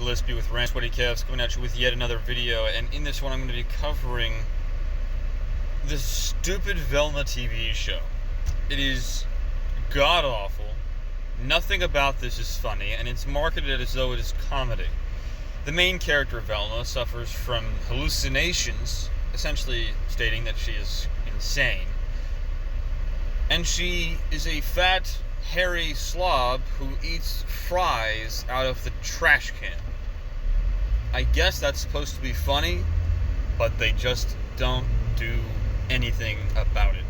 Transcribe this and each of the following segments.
Gillespie with Ranch Sweaty Calves coming at you with yet another video, and in this one I'm going to be covering this stupid Velma TV show. It is god-awful. Nothing about this is funny, and it's marketed as though it is comedy. The main character, Velma, suffers from hallucinations, essentially stating that she is insane. And she is a fat, hairy slob who eats fries out of the trash can. I guess that's supposed to be funny, but they just don't do anything about it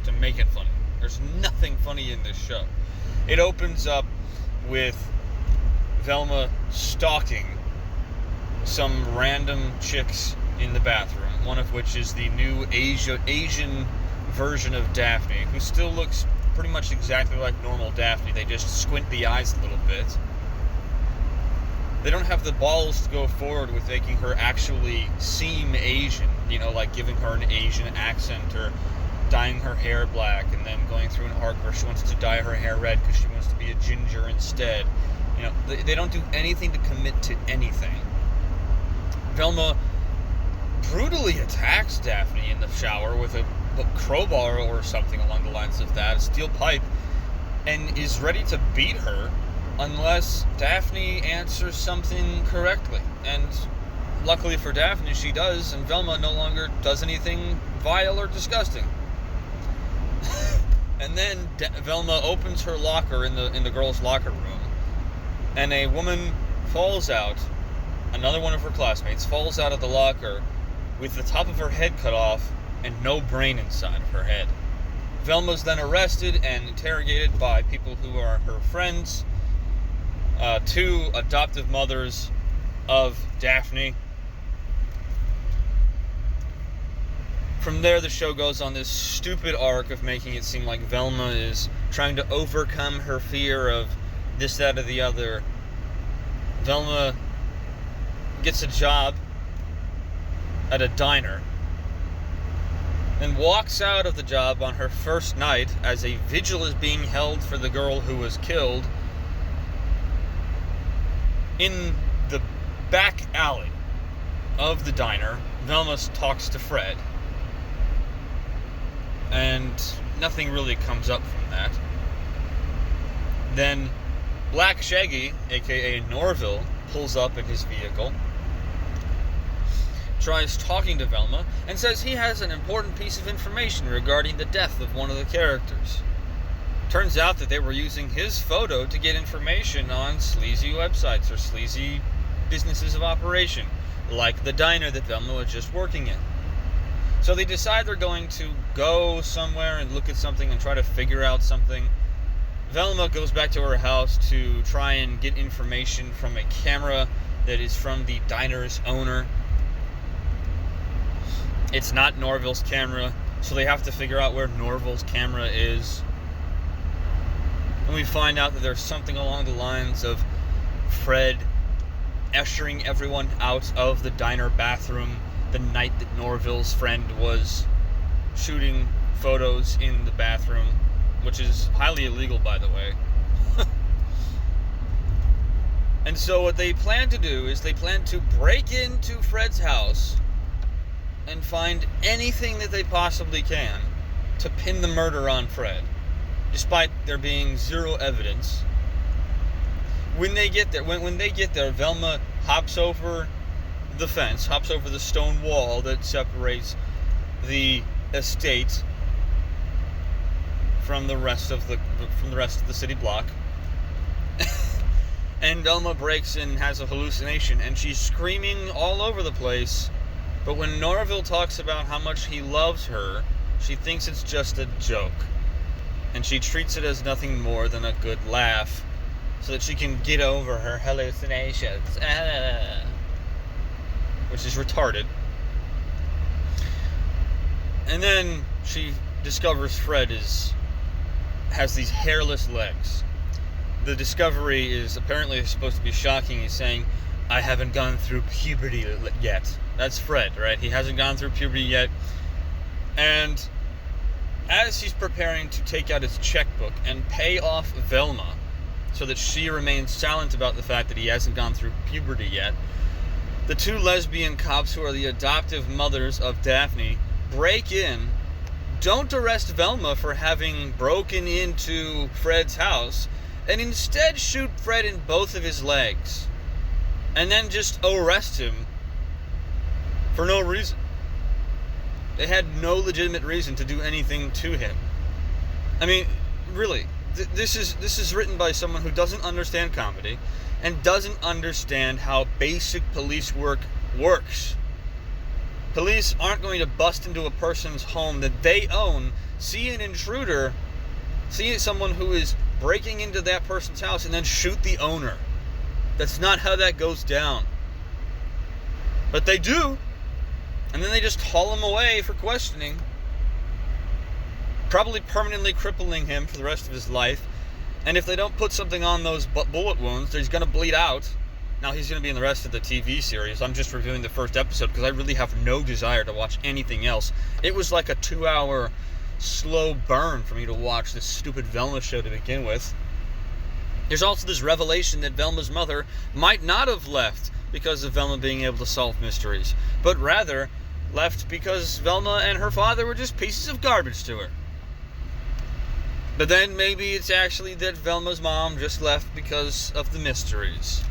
to make it funny. There's nothing funny in this show. It opens up with Velma stalking some random chicks in the bathroom, one of which is the new Asian version of Daphne, who still looks pretty much exactly like normal Daphne. They just squint the eyes a little bit. They don't have the balls to go forward with making her actually seem Asian, like giving her an Asian accent or dyeing her hair black and then going through an arc where she wants to dye her hair red because she wants to be a ginger instead. They don't do anything to commit to anything. Velma brutally attacks Daphne in the shower with a crowbar or something along the lines of that, a steel pipe, and is ready to beat her unless Daphne answers something correctly. And luckily for Daphne, she does, and Velma no longer does anything vile or disgusting. And then Velma opens her locker in the girls' locker room, and a woman falls out, another one of her classmates falls out of the locker with the top of her head cut off and no brain inside of her head. Velma's then arrested and interrogated by people who are her friends, two adoptive mothers of Daphne. From there, the show goes on this stupid arc of making it seem like Velma is trying to overcome her fear of this, that, or the other. Velma gets a job at a diner and walks out of the job on her first night as a vigil is being held for the girl who was killed in the back alley of the diner. Velma talks to Fred, and nothing really comes up from that. Then Black Shaggy, aka Norville, pulls up in his vehicle, tries talking to Velma, and says he has an important piece of information regarding the death of one of the characters. Turns out that they were using his photo to get information on sleazy websites or sleazy businesses of operation, like the diner that Velma was just working in. So they decide they're going to go somewhere and look at something and try to figure out something. Velma goes back to her house to try and get information from a camera that is from the diner's owner. It's not Norville's camera, so they have to figure out where Norville's camera is. And we find out that there's something along the lines of Fred ushering everyone out of the diner bathroom the night that Norville's friend was shooting photos in the bathroom, which is highly illegal, by the way. And so what they plan to do is they plan to break into Fred's house and find anything that they possibly can to pin the murder on Fred, despite there being zero evidence. When they get there, Velma hops over the fence, hops over the stone wall that separates the estate from the rest of the city block. And Velma breaks in and has a hallucination, and she's screaming all over the place. But when Norville talks about how much he loves her, she thinks it's just a joke. And she treats it as nothing more than a good laugh so that she can get over her hallucinations. Which is retarded. And then she discovers Fred has these hairless legs. The discovery is apparently supposed to be shocking. He's saying, I haven't gone through puberty yet. That's Fred, right? He hasn't gone through puberty yet. And as he's preparing to take out his checkbook and pay off Velma, so that she remains silent about the fact that he hasn't gone through puberty yet. The two lesbian cops, who are the adoptive mothers of Daphne, break in, don't arrest Velma for having broken into Fred's house, and instead shoot Fred in both of his legs, and then just arrest him for no reason. They had no legitimate reason to do anything to him. I mean, really, this is written by someone who doesn't understand comedy and doesn't understand how basic police work works. Police aren't going to bust into a person's home that they own, see an intruder, see someone who is breaking into that person's house, and then shoot the owner. That's not how that goes down. But they do. And then they just haul him away for questioning, probably permanently crippling him for the rest of his life. And if they don't put something on those bullet wounds, he's going to bleed out. Now, he's going to be in the rest of the TV series. I'm just reviewing the first episode because I really have no desire to watch anything else. It was like a 2-hour slow burn for me to watch this stupid Velma show to begin with. There's also this revelation that Velma's mother might not have left because of Velma being able to solve mysteries, but rather left because Velma and her father were just pieces of garbage to her. But then maybe it's actually that Velma's mom just left because of the mysteries.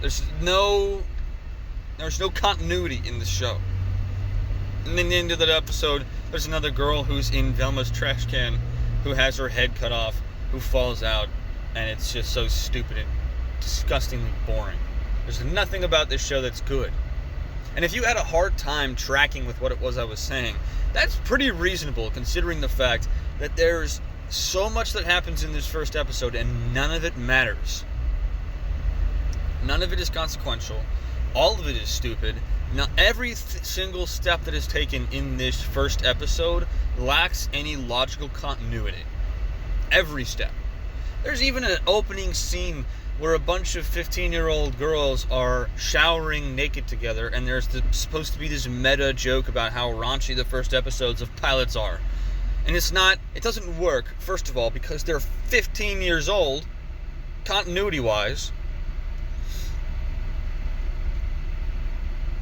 There's no continuity in the show. And in the end of that episode, there's another girl who's in Velma's trash can, who has her head cut off, who falls out, and it's just so stupid and disgustingly boring. There's nothing about this show that's good. And if you had a hard time tracking with what it was I was saying, that's pretty reasonable considering the fact that there's so much that happens in this first episode and none of it matters. None of it is consequential. All of it is stupid. Now, every single step that is taken in this first episode lacks any logical continuity. Every step. There's even an opening scene where a bunch of 15-year-old girls are showering naked together, and there's supposed to be this meta joke about how raunchy the first episodes of pilots are. And it doesn't work, first of all, because they're 15 years old, continuity-wise.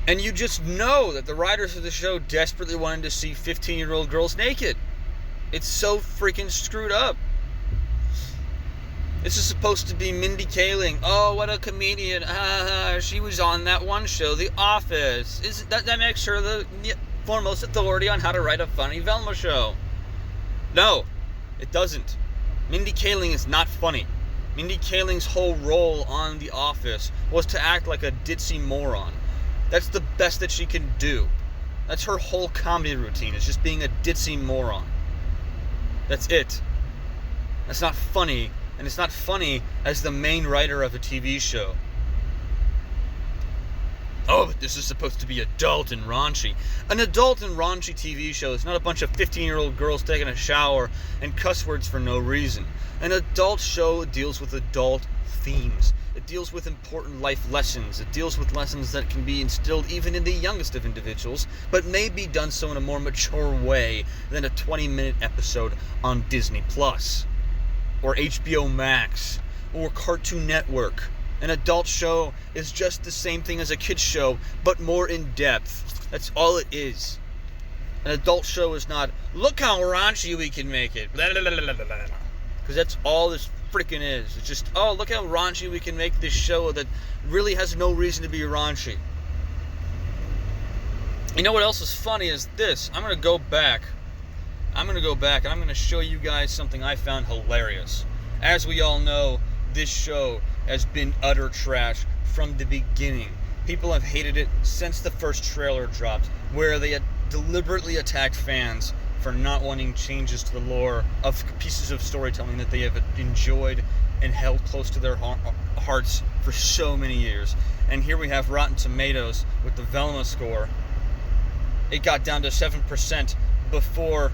And you just know that the writers of the show desperately wanted to see 15-year-old girls naked. It's so freaking screwed up. This is supposed to be Mindy Kaling. Oh, what a comedian. She was on that one show, The Office. That makes her the foremost authority on how to write a funny Velma show. No, it doesn't. Mindy Kaling is not funny. Mindy Kaling's whole role on The Office was to act like a ditzy moron. That's the best that she can do. That's her whole comedy routine, is just being a ditzy moron. That's it. That's not funny. And it's not funny as the main writer of a TV show. Oh, but this is supposed to be adult and raunchy. An adult and raunchy TV show is not a bunch of 15-year-old girls taking a shower and cuss words for no reason. An adult show deals with adult themes. It deals with important life lessons. It deals with lessons that can be instilled even in the youngest of individuals, but may be done so in a more mature way than a 20-minute episode on Disney+. Or hbomax, or Cartoon Network. An adult show is just the same thing as a kid's show, but more in depth. That's all it is. An adult show is not, look how raunchy we can make it. Because that's all this freaking is. It's just, oh, look how raunchy we can make this show that really has no reason to be raunchy. You know what else is funny is this. I'm going to go back and I'm going to show you guys something I found hilarious. As we all know, this show has been utter trash from the beginning. People have hated it since the first trailer dropped, where they had deliberately attacked fans for not wanting changes to the lore of pieces of storytelling that they have enjoyed and held close to their hearts for so many years. And here we have Rotten Tomatoes with the Velma score. It got down to 7% before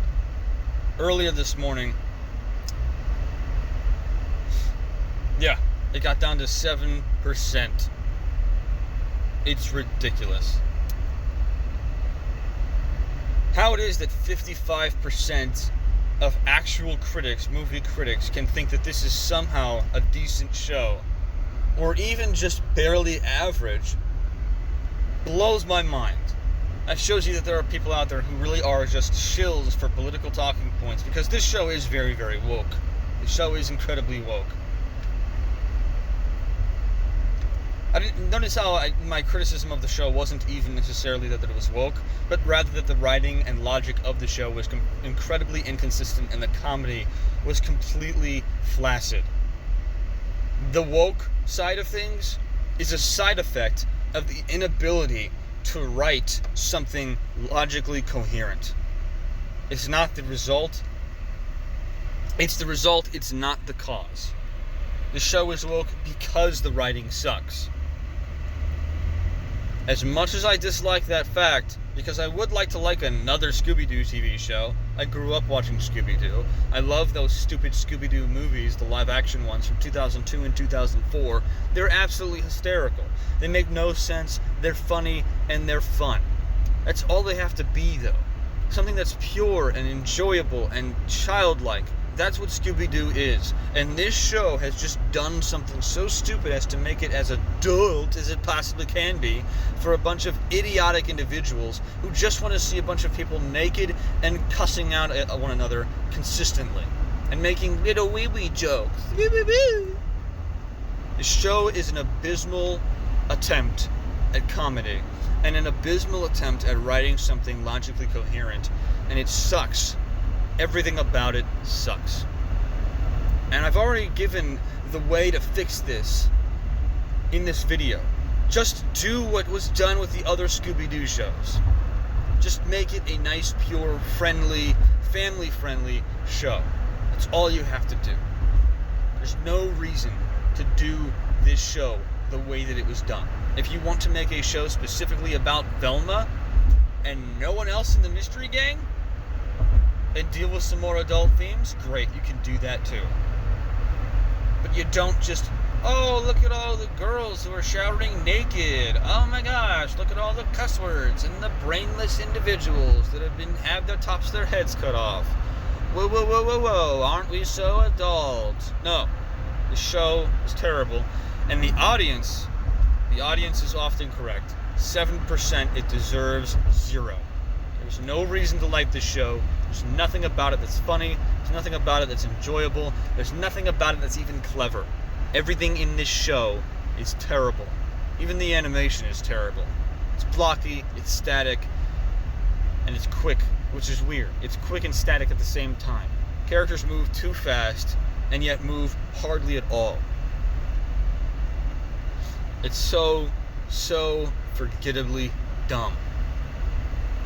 earlier this morning. Yeah, it got down to 7%. It's ridiculous. How it is that 55% of actual critics, movie critics, can think that this is somehow a decent show, or even just barely average, blows my mind. That shows you that there are people out there who really are just shills for political talking points, because this show is very, very woke. The show is incredibly woke. I didn't notice how my criticism of the show wasn't even necessarily that it was woke, but rather that the writing and logic of the show was incredibly inconsistent, and the comedy was completely flaccid. The woke side of things is a side effect of the inability to write something logically coherent. It's not the result. It's the result, it's not the cause. The show is woke because the writing sucks. As much as I dislike that fact, because I would like to like another Scooby-Doo TV show. I grew up watching Scooby-Doo. I love those stupid Scooby-Doo movies, the live-action ones from 2002 and 2004. They're absolutely hysterical. They make no sense, they're funny, and they're fun. That's all they have to be, though. Something that's pure and enjoyable and childlike. That's what Scooby-Doo is. And this show has just done something so stupid as to make it as adult as it possibly can be for a bunch of idiotic individuals who just want to see a bunch of people naked and cussing out at one another consistently and making little wee-wee jokes. The show is an abysmal attempt at comedy and an abysmal attempt at writing something logically coherent, and it sucks. Everything about it sucks. And I've already given the way to fix this in this video. Just do what was done with the other Scooby-Doo shows. Just make it a nice, pure, friendly, family-friendly show. That's all you have to do. There's no reason to do this show the way that it was done. If you want to make a show specifically about Velma and no one else in the Mystery Gang, and deal with some more adult themes, great, you can do that too. But you don't just, oh, look at all the girls who are showering naked. Oh my gosh, look at all the cuss words and the brainless individuals that have their tops of their heads cut off. Whoa, whoa, whoa, whoa, whoa, aren't we so adult? No, the show is terrible, and the audience is often correct. 7%, it deserves 0. There's no reason to like this show. There's nothing about it that's funny. There's nothing about it that's enjoyable. There's nothing about it that's even clever. Everything in this show is terrible. Even the animation is terrible. It's blocky, it's static, and it's quick, which is weird. It's quick and static at the same time. Characters move too fast, and yet move hardly at all. It's so forgettably dumb.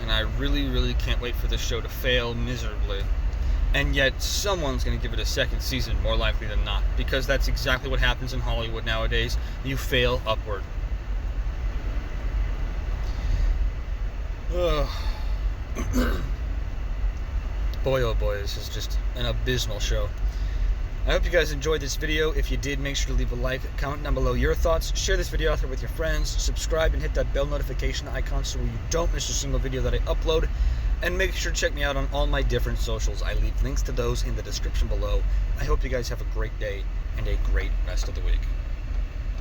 And I really, really can't wait for this show to fail miserably. And yet, someone's going to give it a second season, more likely than not. Because that's exactly what happens in Hollywood nowadays. You fail upward. Boy, oh boy, this is just an abysmal show. I hope you guys enjoyed this video. If you did, make sure to leave a like, comment down below your thoughts, share this video out there with your friends, subscribe and hit that bell notification icon so you don't miss a single video that I upload, and make sure to check me out on all my different socials. I leave links to those in the description below. I hope you guys have a great day and a great rest of the week.